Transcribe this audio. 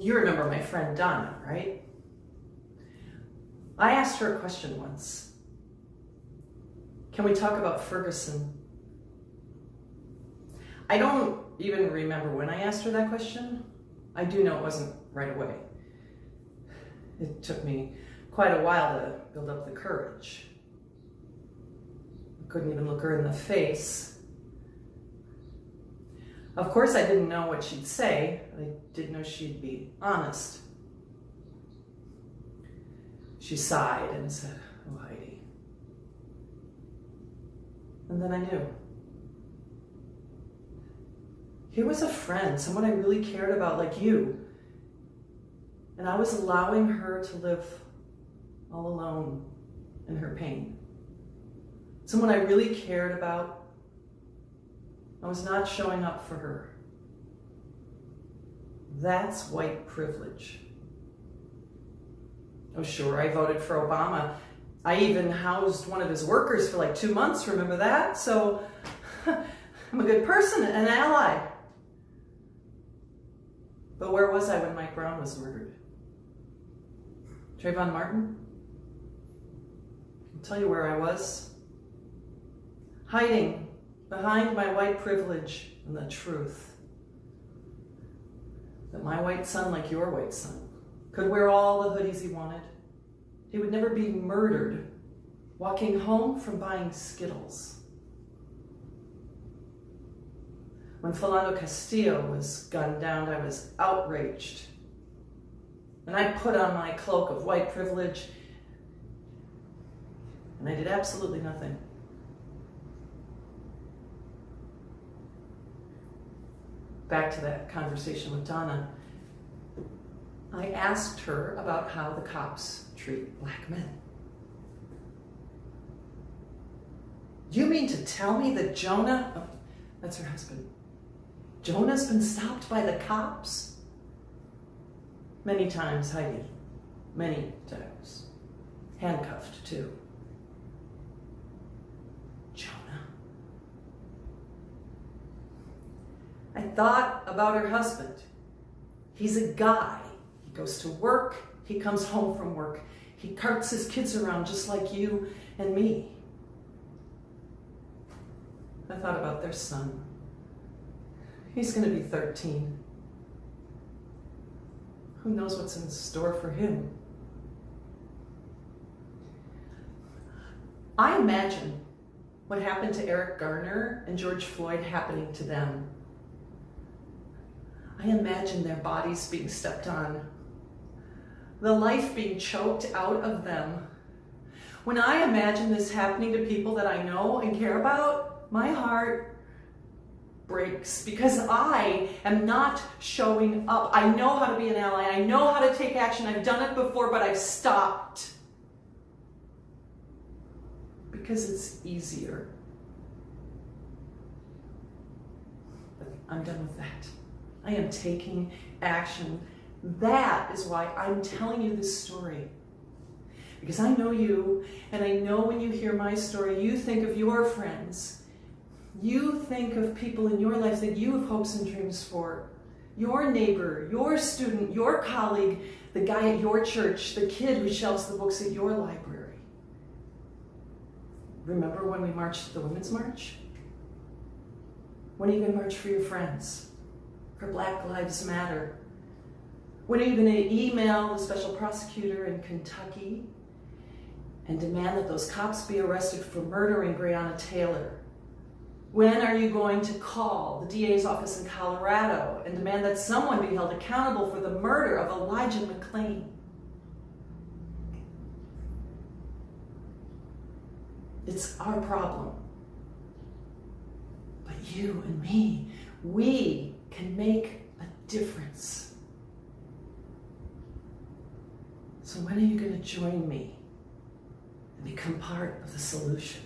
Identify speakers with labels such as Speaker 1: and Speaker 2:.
Speaker 1: You remember my friend Donna, right? I asked her a question once. Can we talk about Ferguson? I don't even remember when I asked her that question. I do know it wasn't right away. It took me quite a while to build up the courage. I couldn't even look her in the face. Of course, I didn't know what she'd say, but I did know she'd be honest. She sighed and said, "Oh, Heidi." And then I knew. Here was a friend, someone I really cared about, like you. And I was allowing her to live all alone in her pain. Someone I really cared about. I was not showing up for her. That's white privilege. Oh, sure, I voted for Obama. I even housed one of his workers for like 2 months, remember that? So I'm a good person, an ally. But where was I when Mike Brown was murdered? Trayvon Martin? I'll tell you where I was. Hiding behind my white privilege and the truth. That my white son, like your white son, could wear all the hoodies he wanted. He would never be murdered walking home from buying Skittles. When Philando Castillo was gunned down, I was outraged. And I put on my cloak of white privilege, and I did absolutely nothing. Back to that conversation with Donna. I asked her about how the cops treat black men. You mean to tell me that Jonah, oh, that's her husband, Jonah's been stopped by the cops? Many times, Heidi. Many times. Handcuffed, too. Jonah. I thought about her husband. He's a guy. He goes to work. He comes home from work. He carts his kids around just like you and me. I thought about their son. He's going to be 13. Who knows what's in store for him? I imagine what happened to Eric Garner and George Floyd happening to them. I imagine their bodies being stepped on, the life being choked out of them. When I imagine this happening to people that I know and care about, my heart breaks because I am not showing up. I know how to be an ally. I know how to take action. I've done it before, but I've stopped. Because it's easier. But I'm done with that. I am taking action. That is why I'm telling you this story. Because I know you, and I know when you hear my story, you think of your friends. You think of people in your life that you have hopes and dreams for. Your neighbor, your student, your colleague, the guy at your church, the kid who shelves the books at your library. Remember when we marched the Women's March? When are you going to march for your friends? For Black Lives Matter? When are you going to email the special prosecutor in Kentucky and demand that those cops be arrested for murdering Breonna Taylor? When are you going to call the DA's office in Colorado and demand that someone be held accountable for the murder of Elijah McClain? It's our problem. But you and me, we can make a difference. So when are you going to join me and become part of the solution?